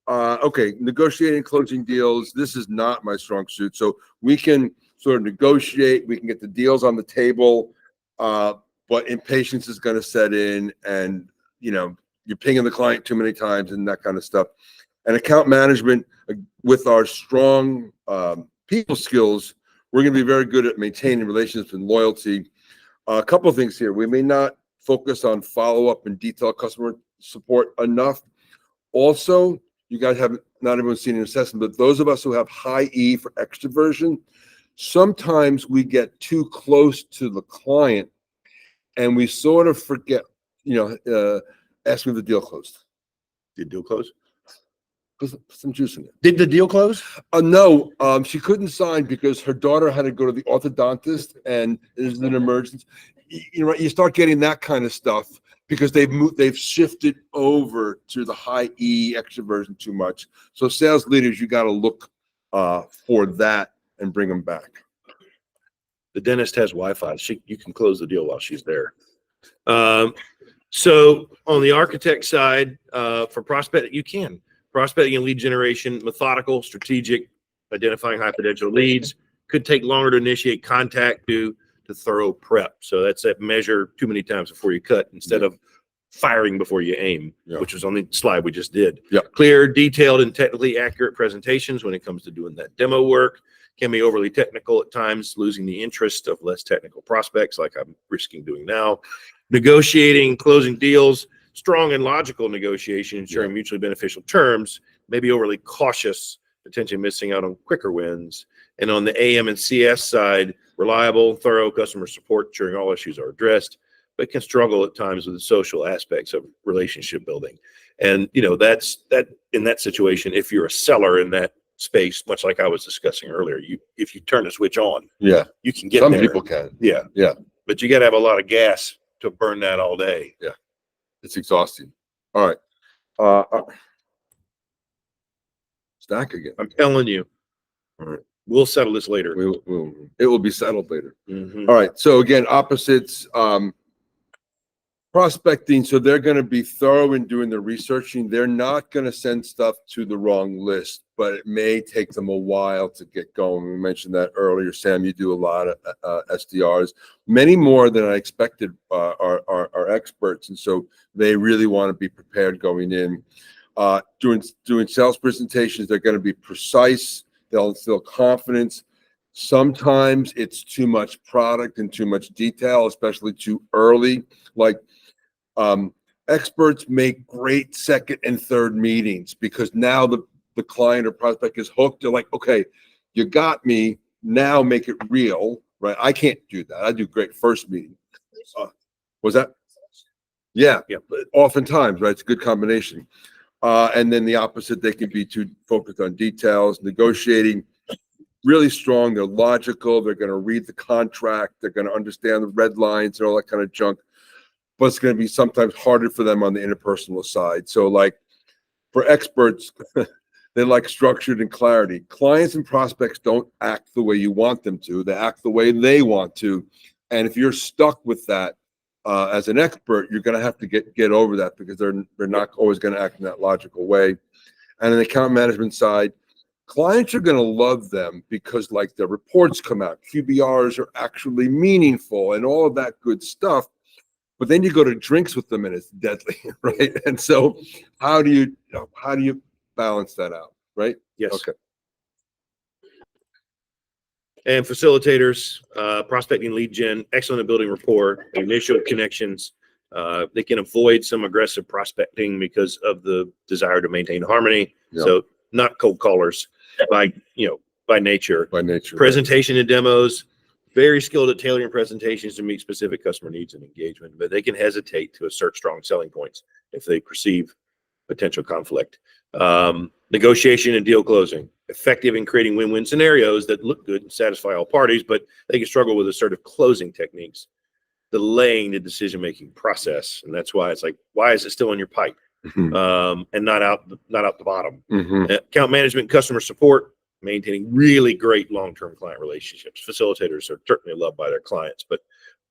Okay, negotiating, closing deals. This is not my strong suit. So we can sort of negotiate. We can get the deals on the table, but impatience is going to set in, and you're pinging the client too many times and that kind of stuff. And account management, with our strong people skills, we're going to be very good at maintaining relationships and loyalty. A couple of things here. We may not focus on follow-up and detailed customer support enough. Also, you guys haven't, not everyone's seen an assessment, but those of us who have high E for extroversion, sometimes we get too close to the client and we sort of forget, ask me if the deal closed. Did deal close? Put some juice in it. Did the deal close? No, she couldn't sign because her daughter had to go to the orthodontist, and it was an emergency. You start getting that kind of stuff because they've shifted over to the high E extroversion too much. So sales leaders, you got to look for that and bring them back. The dentist has Wi-Fi. You can close the deal while she's there. So on the architect side, for prospect, you can. Prospecting and lead generation, methodical, strategic, identifying high potential leads. Could take longer to initiate contact due to thorough prep. So that's that measure too many times before you cut instead of firing before you aim, which was on the slide we just did. Clear, detailed, and technically accurate presentations when it comes to doing that demo work. Can be overly technical at times, losing the interest of less technical prospects like I'm risking doing now. Negotiating, closing deals, strong and logical negotiation, ensuring mutually beneficial terms, maybe overly cautious, potentially missing out on quicker wins. And on the AM and CS side, reliable, thorough customer support, ensuring all issues are addressed, but can struggle at times with the social aspects of relationship building. And, that's that in that situation, if you're a seller in that space, much like I was discussing earlier, if you turn the switch on, Yeah. you can get Some there. people can. Yeah. Yeah. But you got to have a lot of gas to burn that all day. It's exhausting. All right. Stack again. I'm telling you. All right. We'll settle this later. It will be settled later. Mhm. All right. So again, opposites, prospecting. So they're going to be thorough in doing the researching. They're not going to send stuff to the wrong list, but it may take them a while to get going. We mentioned that earlier. Sam, you do a lot of SDRs, many more than I expected are experts. And so they really want to be prepared going in. Doing sales presentations, they're going to be precise. They'll instill confidence. Sometimes it's too much product and too much detail, especially too early. Like experts make great second and third meetings because now the client or prospect is hooked. They're like, okay, you got me. Now make it real, right? I can't do that. I do great first meeting. Was that? Yeah, but oftentimes, right? It's a good combination. And then the opposite, they can be too focused on details, negotiating. Really strong. They're logical. They're going to read the contract. They're going to understand the red lines and all that kind of junk. But it's going to be sometimes harder for them on the interpersonal side. So like for experts, they like structured and clarity. Clients and prospects don't act the way you want them to. They act the way they want to. And if you're stuck with that as an expert, you're going to have to get over that because they're not always going to act in that logical way. And on the account management side, clients are going to love them because like the reports come out, QBRs are actually meaningful and all of that good stuff. But then you go to drinks with them and it's deadly, right? And so how do you balance that out, right? Yes. Okay. And facilitators, prospecting lead gen, excellent at building rapport, initial connections. They can avoid some aggressive prospecting because of the desire to maintain harmony. Yep. So not cold callers by nature. By nature. Presentation and demos, very skilled at tailoring presentations to meet specific customer needs and engagement, but they can hesitate to assert strong selling points if they perceive potential conflict. Negotiation and deal closing, effective in creating win-win scenarios that look good and satisfy all parties, but they can struggle with assertive closing techniques, delaying the decision-making process. And that's why it's like, why is it still in your pipe? Mhm. And not out the bottom. Mhm. Account management, customer support, maintaining really great long-term client relationships. Facilitators are certainly loved by their clients, but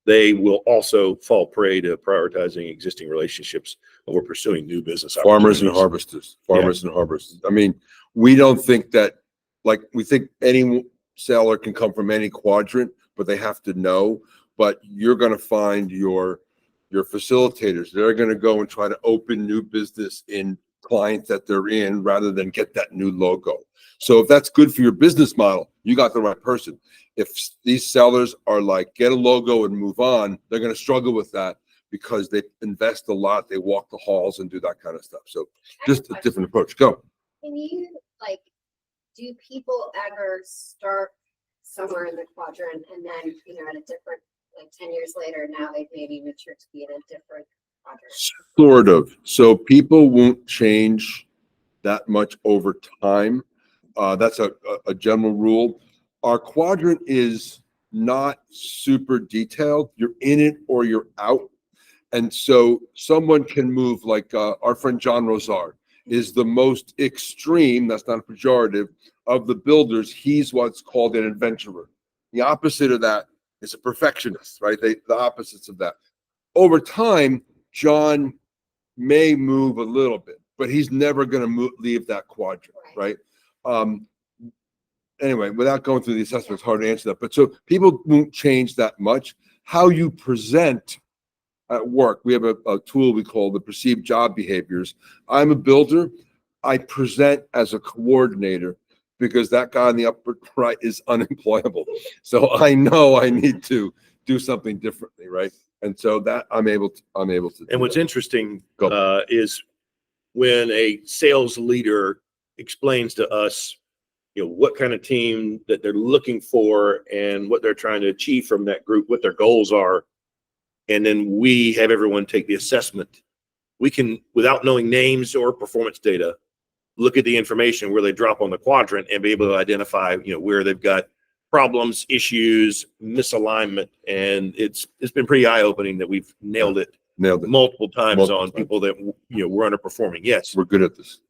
they will also fall prey to prioritizing existing relationships over pursuing new business Farmers and opportunities. harvesters. I mean, we don't think that, like, we think any seller can come from any quadrant, but they have to know. But you're going to find your facilitators. They're going to go and try to open new business in clients that they're in rather than get that new logo. So if that's good for your business model, you got the right person. If these sellers are like, get a logo and move on, they're going to struggle with that because they invest a lot. They walk the halls and do that kind of stuff. So just a different approach. Go. Can you, do people ever start somewhere in the quadrant and then, at a different, 10 years later, now they've maybe matured to be in a different quadrant? Sort of. So people won't change that much over time. That's a general rule. Our quadrant is not super detailed. You're in it or you're out. And so someone can move like our friend John Rosar is the most extreme, that's not a pejorative, of the builders. He's what's called an adventurer. The opposite of that is a perfectionist, right? The opposites of that. Over time, John may move a little bit, but he's never going to leave that quadrant, right? Anyway, without going through the assessment, it's hard to answer that. But so people won't change that much. How you present at work, we have a tool we call the perceived job behaviors. I'm a builder. I present as a coordinator because that guy on the upper right is unemployable. So I know I need to do something differently, right? And so that I'm able to do And what's that. interesting Go. is when a sales leader explains to us, what kind of team that they're looking for and what they're trying to achieve from that group, what their goals are, and then we have everyone take the assessment. We can, without knowing names or performance data, look at the information where they drop on the quadrant and be able to identify, where they've got problems, issues, misalignment, and it's been pretty eye-opening that we've nailed it multiple times Multiple on times. people that were underperforming. Yes, We're good at this.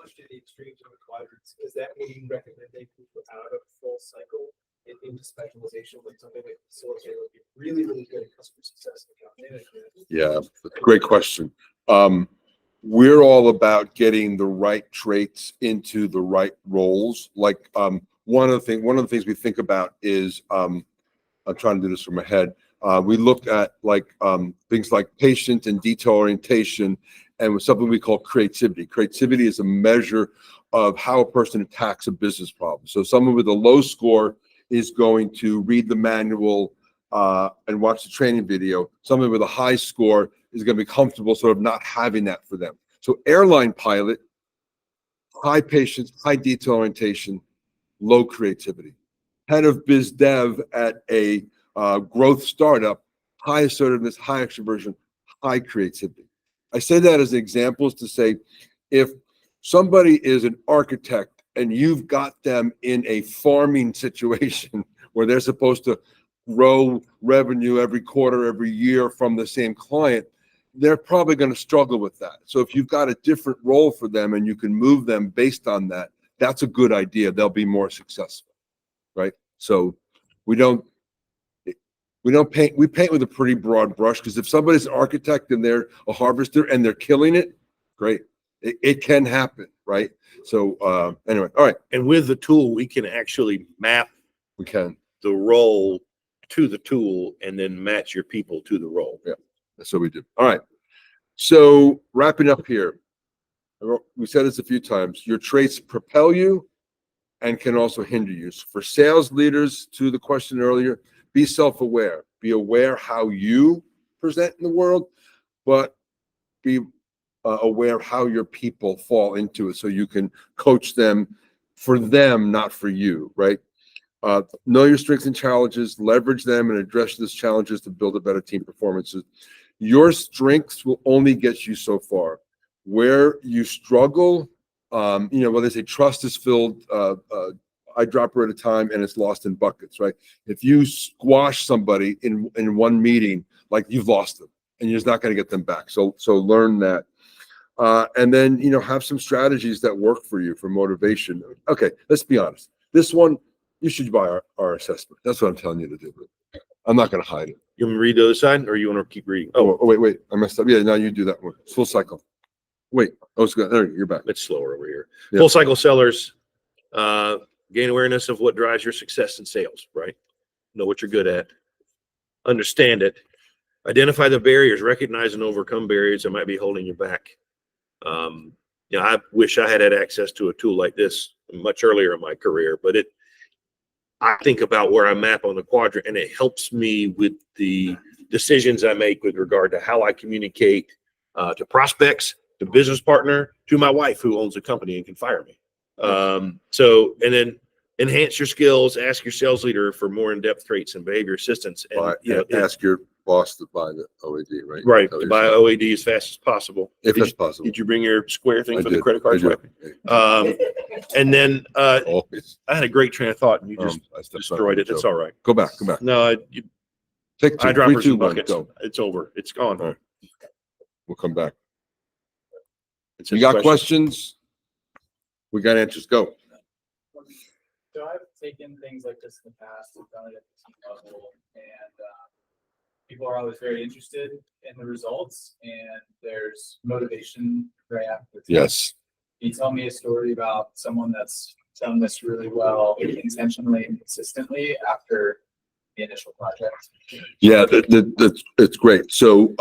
Push to the extremes of the quadrants, does that mean you recommend they move out of full cycle and into specialization, like something like facilitator would be really, really good at customer success and account management? Yeah, great question. We're all about getting the right traits into the right roles. Like one of the things we think about is I'm trying to do this from my head. We look at things like patient and detail orientation, and with something we call creativity. Creativity is a measure of how a person attacks a business problem. So someone with a low score is going to read the manual and watch the training video. Someone with a high score is going to be comfortable sort of not having that for them. So airline pilot, high patience, high detail orientation, low creativity. Head of biz dev at a growth startup, high assertiveness, high extroversion, high creativity. I say that as examples to say, if somebody is an architect and you've got them in a farming situation where they're supposed to grow revenue every quarter, every year from the same client, they're probably going to struggle with that. So if you've got a different role for them and you can move them based on that, that's a good idea. They'll be more successful, right? So we paint with a pretty broad brush, because if somebody's an architect and they're a harvester and they're killing it, great. It can happen, right? So anyway, all right, and with the tool, we can actually map we can. the role to the tool and then match your people to the role. Yeah, that's what we do. All right. So wrapping up here, we said this a few times. Your traits propel you and can also hinder you. So for sales leaders, to the question earlier, be self-aware. Be aware how you present in the world, but be aware of how your people fall into it, so you can coach them for them, not for you, right? Know your strengths and challenges, leverage them, and address those challenges to build a better team performances. Your strengths will only get you so far. Where you struggle, well, they say trust is filled eyedropper at a time, and it's lost in buckets, right? If you squash somebody in one meeting, like, you've lost them, and you're just not going to get them back. So learn that. And then, have some strategies that work for you for motivation. Okay, let's be honest. This one, you should buy our assessment. That's what I'm telling you to do. I'm not going to hide it. You want me to read the other side, or you want to keep reading? Oh, wait. I messed up. Yeah, now you do that one. It's full cycle. Wait. Oh, it's good. There, you're back. It's slower over here. Yeah. Full cycle sellers gain awareness of what drives your success in sales, right? Know what you're good at. Understand it. Identify the barriers. Recognize and overcome barriers that might be holding you back. I wish I had access to a tool like this much earlier in my career, but I think about where I map on the quadrant, and it helps me with the decisions I make with regard to how I communicate to prospects, to business partner, to my wife who owns a company and can fire me. And then enhance your skills, ask your sales leader for more in-depth traits and behavior assistance. And ask your boss to buy the OAD, right? Right, to buy OAD as fast as possible. If that's possible. Did you bring your square thing I for did. the credit card I did. swipe? And then Always. I had a great train of thought, and you just I stepped destroyed on it. you, It's Joe. all right. Go back. No, Take two. eyedroppers 3, 2, and 1, buckets. go. It's over. It's gone. All right. We'll come back. It's You a got question. questions? We got answers. Go. So I've taken things like this in the past, and done it at the team level, and people are always very interested in the results, and there's motivation right after the test. Yes. Can you tell me a story about someone that's done this really well, intentionally and consistently after the initial project? Yeah, it's great. So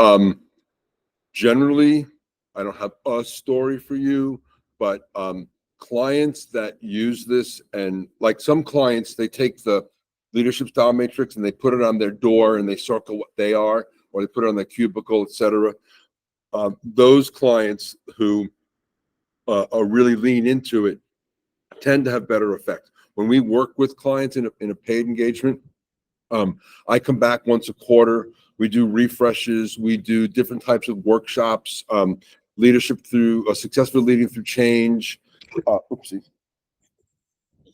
generally, I don't have a story for you, but clients that use this, and like some clients, they take the leadership style matrix and they put it on their door and they circle what they are. or they put it on the cubicle, etc. Those clients who are really lean into it tend to have better effect. When we work with clients in a paid engagement, I come back once a quarter. We do refreshes. We do different types of workshops, leadership through successful leading through change. Oopsie.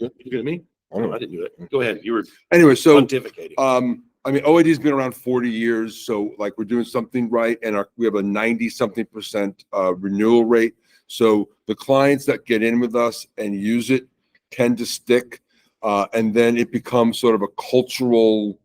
You good at me? I don't know. I didn't do it. Go ahead. You were Anyway, so pontificating. I mean, OAD has been around 40 years, so like we're doing something right, and we have a 90-something% renewal rate. So the clients that get in with us and use it tend to stick, and then it becomes sort of a cultural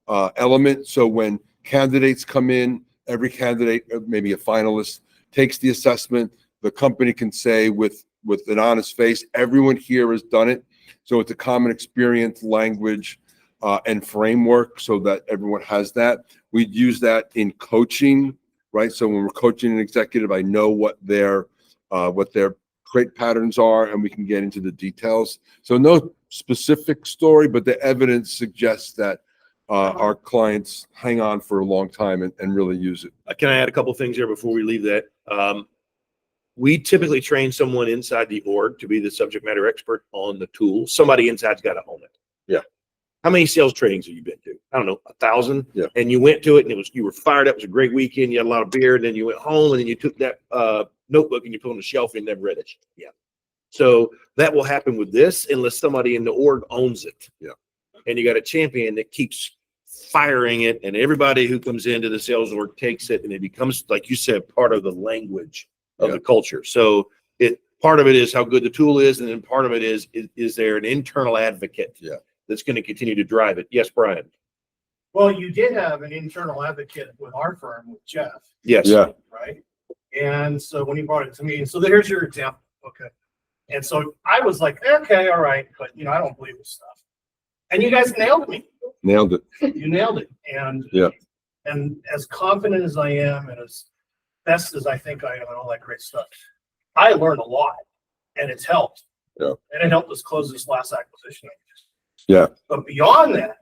element. So when candidates come in, every candidate, maybe a finalist, takes the assessment. The company can say with an honest face, everyone here has done it. So it's a common experience, language, and framework, so that everyone has that. We use that in coaching, right? So when we're coaching an executive, I know what their trait patterns are, and we can get into the details. So no specific story, but the evidence suggests that our clients hang on for a long time and really use it. Can I add a couple things here before we leave that? We typically train someone inside the org to be the subject matter expert on the tool. Somebody inside's got to own it. Yeah. How many sales trainings have you been to? I don't know, 1,000. Yeah. And you went to it, and you were fired up. It was a great weekend. You had a lot of beer, and then you went home, and then you took that notebook and you put it on the shelf and never read it. Yeah. So that will happen with this unless somebody in the org owns it. Yeah. And you got a champion that keeps firing it, and everybody who comes into the sales org takes it, and it becomes, like you said, part of the language of the culture. So part of it is how good the tool is, and then part of it is there an internal advocate that's going to continue to drive it? Yes, Brian. Well, you did have an internal advocate with our firm, with Jeff. Yes. Yeah. Right. And so when he brought it to me, so here's your example. Okay. And so I was like, okay, all right, but I don't believe this stuff. And you guys nailed me. Nailed it. You nailed it. And Yeah. And as confident as I am, and as best as I think I am, and all that great stuff, I learned a lot, and it's helped. Yeah. And it helped us close this last acquisition. Yeah. But beyond that,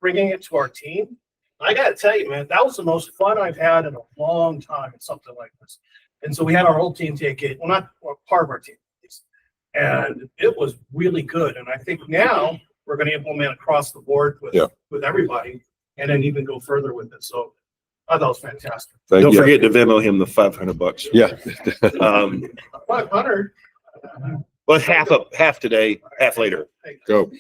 bringing it to our team, I got to tell you, man, that was the most fun I've had in a long time in something like this. And so we had our whole team take it, part of our team, and it was really good. And I think now we're going to implement across the board with everybody, and then even go further with it. So I thought it was fantastic. Don't forget to Venmo him the $500. Yeah. 500. Well, half today, half later. Go.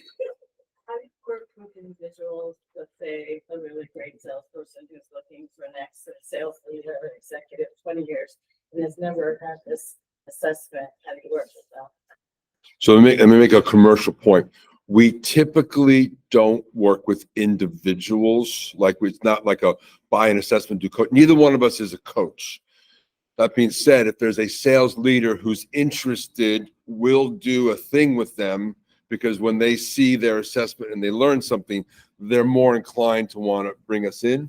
I work with individuals, let's say a really great salesperson who's looking for next sales leader or executive 20 years and has never had this assessment. How do you work with them? So let me make a commercial point. We typically don't work with individuals. It's not like a buy an assessment, do coach. Neither one of us is a coach. That being said, if there's a sales leader who's interested, we'll do a thing with them, because when they see their assessment and they learn something, they're more inclined to want to bring us in.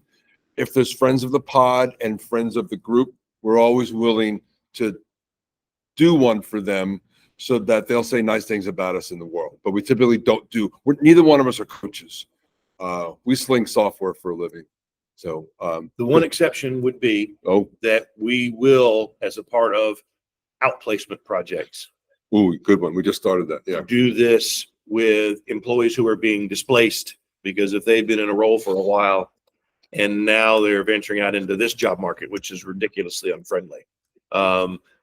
If there's friends of the pod and friends of the group, we're always willing to do one for them, so that they'll say nice things about us in the world. But we typically don't neither one of us are coaches. We sling software for a living. So the one exception would be that we will, as a part of outplacement projects. Ooh, good one. We just started that. Yeah. Do this with employees who are being displaced, because if they've been in a role for a while and now they're venturing out into this job market, which is ridiculously unfriendly.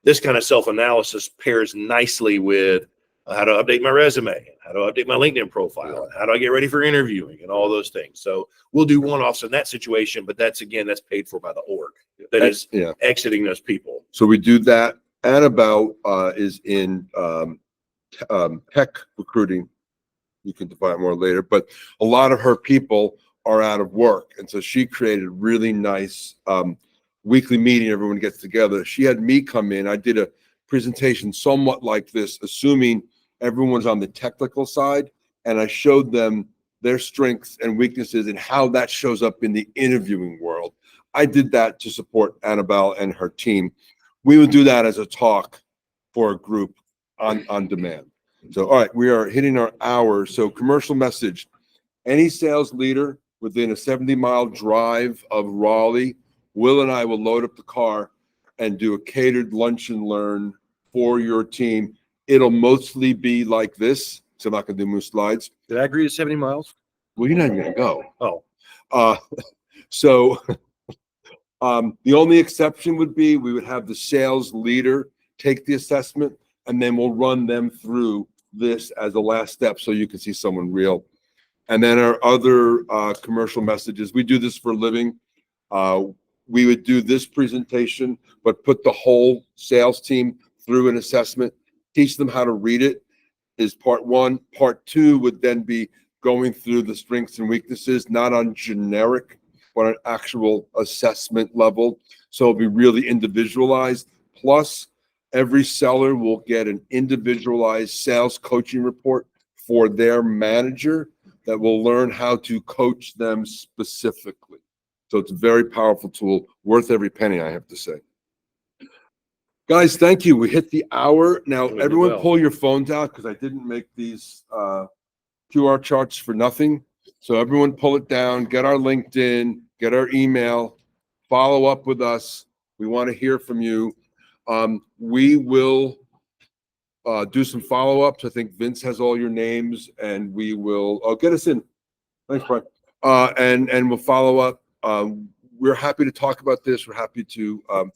This kind of self-analysis pairs nicely with how to update my resume, how to update my LinkedIn profile, and how do I get ready for interviewing, and all those things. So we'll do one-offs in that situation, but that's paid for by the org that is exiting those people. So we do that. Annabelle is in tech recruiting. You can define more later, but a lot of her people are out of work, and so she created a really nice weekly meeting. Everyone gets together. She had me come in. I did a presentation somewhat like this, assuming everyone's on the technical side, and I showed them their strengths and weaknesses and how that shows up in the interviewing world. I did that to support Annabelle and her team. We would do that as a talk for a group on demand. So, all right, we are hitting our hour. So commercial message: any sales leader within a 70-mile drive of Raleigh, Will and I will load up the car and do a catered lunch and learn for your team. It'll mostly be like this. So I'm not going to do moose slides. Did I agree to 70 miles? Well, you're not even going to go. Oh, So the only exception would be we would have the sales leader take the assessment, and then we'll run them through this as the last step so you can see someone real. And then our other commercial messages, we do this for a living. We would do this presentation, but put the whole sales team through an assessment, teach them how to read it is part one. Part two would then be going through the strengths and weaknesses, not on generic, but on actual assessment level. So it'll be really individualized. Plus, every seller will get an individualized sales coaching report for their manager that will learn how to coach them specifically. So it's a very powerful tool, worth every penny, I have to say. Guys, thank you. We hit the hour. Now, We did everyone well. pull your phones out because I didn't make these QR charts for nothing. So everyone pull it down, get our LinkedIn, get our email, follow up with us. We want to hear from you. We will do some follow-ups. I think Vince has all your names, and we will get us in. Thanks, Brian. And we'll follow up. We're happy to talk about this. We're happy to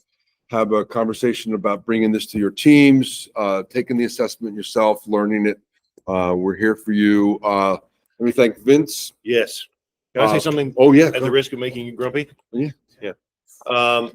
have a conversation about bringing this to your teams, taking the assessment yourself, learning it. We're here for you. Let me thank Vince. yes. Can I say something Oh, yeah. at the risk of making you grumpy? Yeah. Yeah.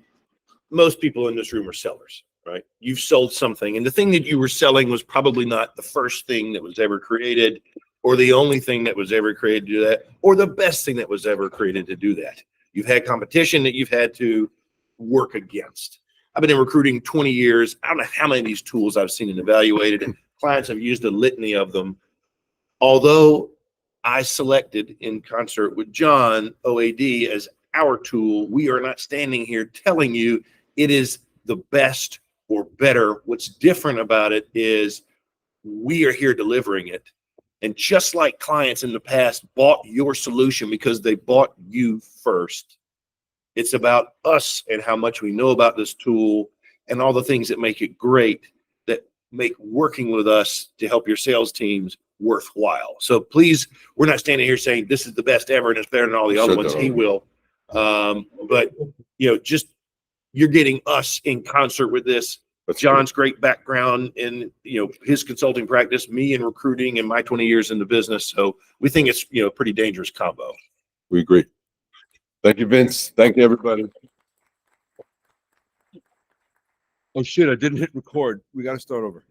Most people in this room are sellers, right? You've sold something, and the thing that you were selling was probably not the first thing that was ever created, or the only thing that was ever created to do that, or the best thing that was ever created to do that. You've had competition that you've had to work against. I've been in recruiting 20 years. I don't know how many of these tools I've seen and evaluated, and clients have used a litany of them. Although I selected in concert with John OAD as our tool, we are not standing here telling you it is the best or better. What's different about it is we are here delivering it. And just like clients in the past bought your solution because they bought you first, it's about us and how much we know about this tool and all the things that make it great, that make working with us to help your sales teams worthwhile. So please, we're not standing here saying this is the best ever and it's better than all the other ones. He will. But, just you're getting us in concert with this. John's great background in, his consulting practice, me in recruiting and my 20 years in the business. So we think it's, a pretty dangerous combo. We agree. Thank you, Vince. Thank you, everybody. Oh, shit. I didn't hit record. We got to start over.